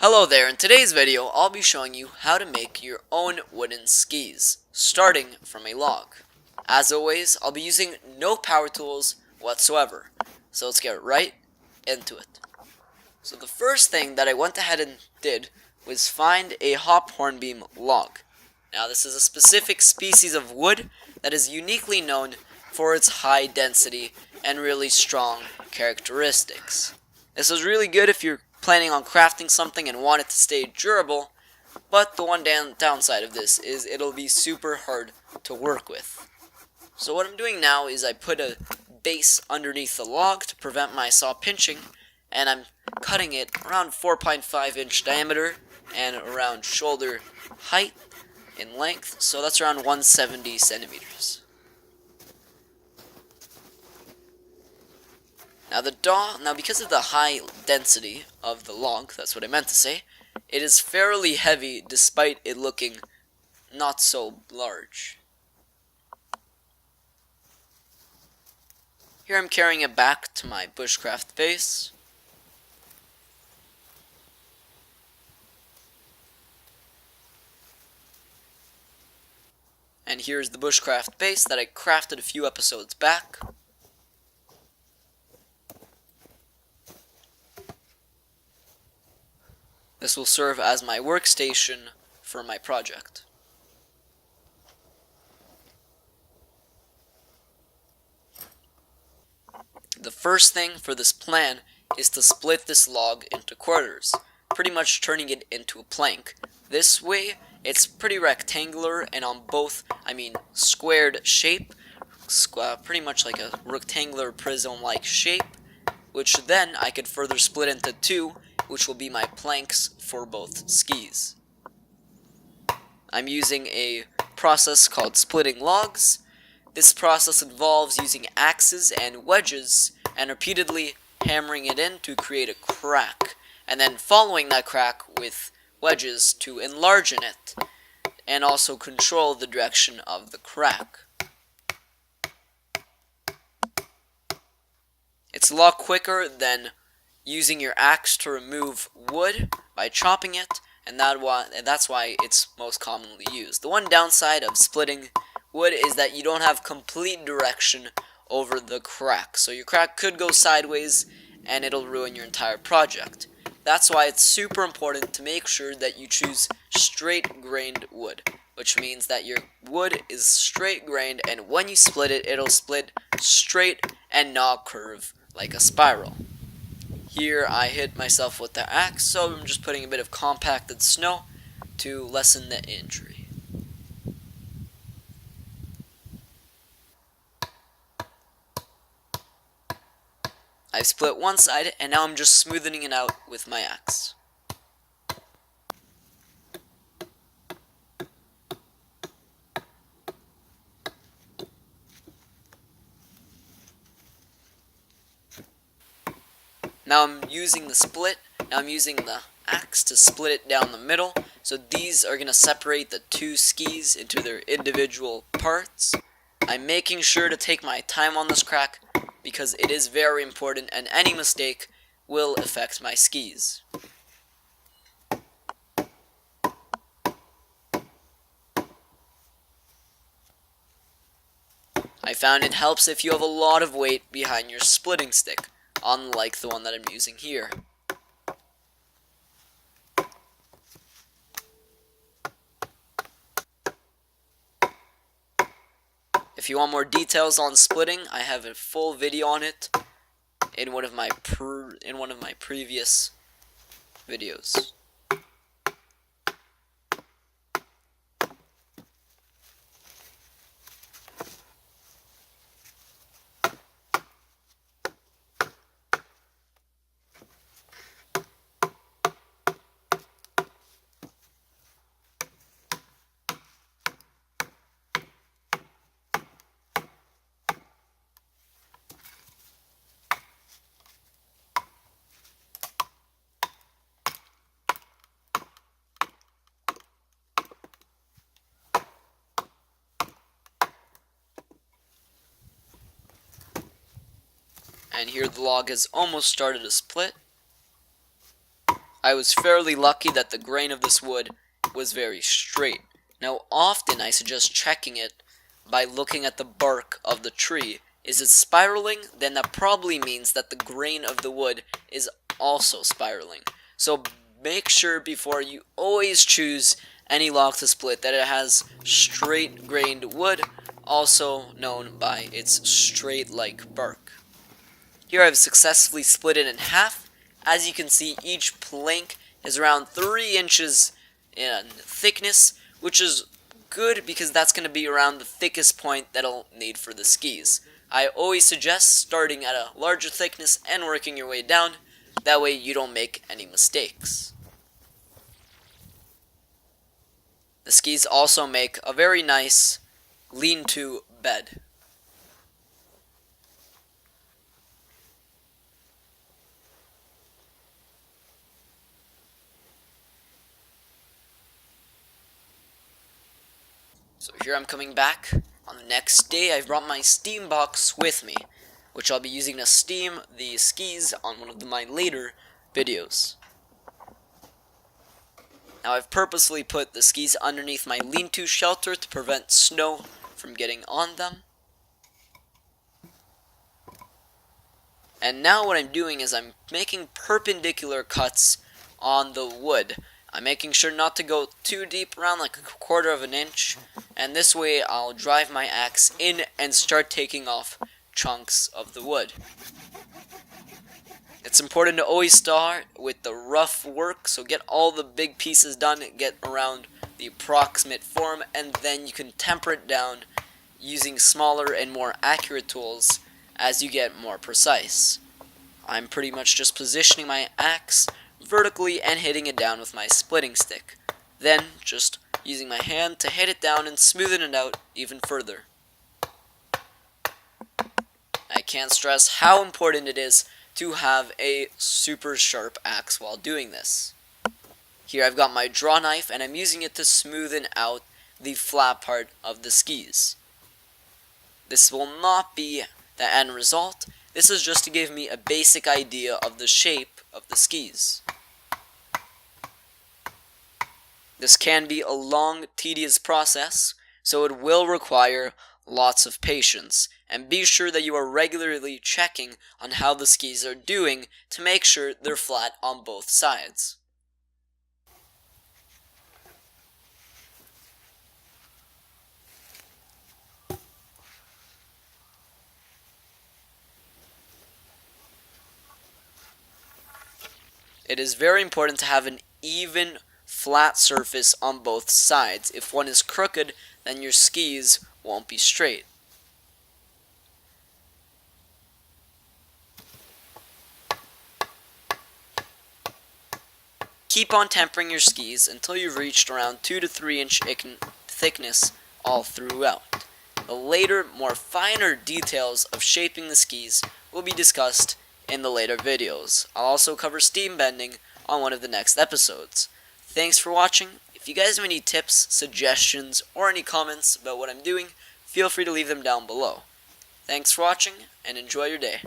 Hello there, in today's video I'll be showing you how to make your own wooden skis, starting from a log. As always, I'll be using no power tools whatsoever, so let's get right into it. So the first thing that I went ahead and did was find a hop hornbeam log. Now this is a specific species of wood that is uniquely known for its high density and really strong characteristics. This is really good if you're planning on crafting something and want it to stay durable, but the one downside of this is it'll be super hard to work with. So what I'm doing now is I put a base underneath the log to prevent my saw pinching, and I'm cutting it around 4.5 inch diameter and around shoulder height in length, so that's around 170 centimeters. Now because of the high density of the log, that's what I meant to say, it is fairly heavy despite it looking not so large. Here I'm carrying it back to my bushcraft base. And here's the bushcraft base that I crafted a few episodes back. This will serve as my workstation for my project. The first thing for this plan is to split this log into quarters, pretty much turning it into a plank. This way, it's pretty rectangular and on both, squared shape, pretty much like a rectangular prism-like shape, which then I could further split into two, which will be my planks for both skis. I'm using a process called splitting logs. This process involves using axes and wedges and repeatedly hammering it in to create a crack, and then following that crack with wedges to enlarge it and also control the direction of the crack. It's a lot quicker than using your axe to remove wood by chopping it, and that's why it's most commonly used. The one downside of splitting wood is that you don't have complete direction over the crack, so your crack could go sideways and it'll ruin your entire project. That's why it's super important to make sure that you choose straight grained wood, which means that your wood is straight grained, and when you split it, it'll split straight and not curve like a spiral. Here I hit myself with the axe, so I'm just putting a bit of compacted snow to lessen the injury. I've split one side, and now I'm just smoothing it out with my axe. Now I'm using the axe to split it down the middle, so these are going to separate the two skis into their individual parts. I'm making sure to take my time on this crack because it is very important, and any mistake will affect my skis. I found it helps if you have a lot of weight behind your splitting stick, unlike the one that I'm using here. If you want more details on splitting, I have a full video on it in one of my previous videos. And here the log has almost started to split. I was fairly lucky that the grain of this wood was very straight. Now often I suggest checking it by looking at the bark of the tree. Is it spiraling? Then that probably means that the grain of the wood is also spiraling. So make sure before you always choose any log to split that it has straight grained wood, also known by its straight-like bark. Here I've successfully split it in half. As you can see, each plank is around 3 inches in thickness, which is good because that's going to be around the thickest point that I'll need for the skis. I always suggest starting at a larger thickness and working your way down. That way you don't make any mistakes. The skis also make a very nice lean-to bed. So here I'm coming back. On the next day, I've brought my steam box with me, which I'll be using to steam the skis on one of my later videos. Now I've purposely put the skis underneath my lean-to shelter to prevent snow from getting on them. And now what I'm doing is I'm making perpendicular cuts on the wood. I'm making sure not to go too deep, around like a 1/4 of an inch, and this way I'll drive my axe in and start taking off chunks of the wood. It's important to always start with the rough work, so get all the big pieces done, get around the approximate form, and then you can temper it down using smaller and more accurate tools as you get more precise. I'm pretty much just positioning my axe vertically and hitting it down with my splitting stick. Then just using my hand to hit it down and smoothen it out even further. I can't stress how important it is to have a super sharp axe while doing this. Here I've got my draw knife and I'm using it to smoothen out the flat part of the skis. This will not be the end result. This is just to give me a basic idea of the shape of the skis. This can be a long, tedious process, so it will require lots of patience, and be sure that you are regularly checking on how the skis are doing to make sure they're flat on both sides. It is very important to have an even, flat surface on both sides. If one is crooked, then your skis won't be straight. Keep on tempering your skis until you've reached around 2 to 3 inch thickness all throughout. The later, more finer details of shaping the skis will be discussed in the later videos. I'll also cover steam bending on one of the next episodes. Thanks for watching. If you guys have any tips, suggestions, or any comments about what I'm doing, feel free to leave them down below. Thanks for watching, and enjoy your day.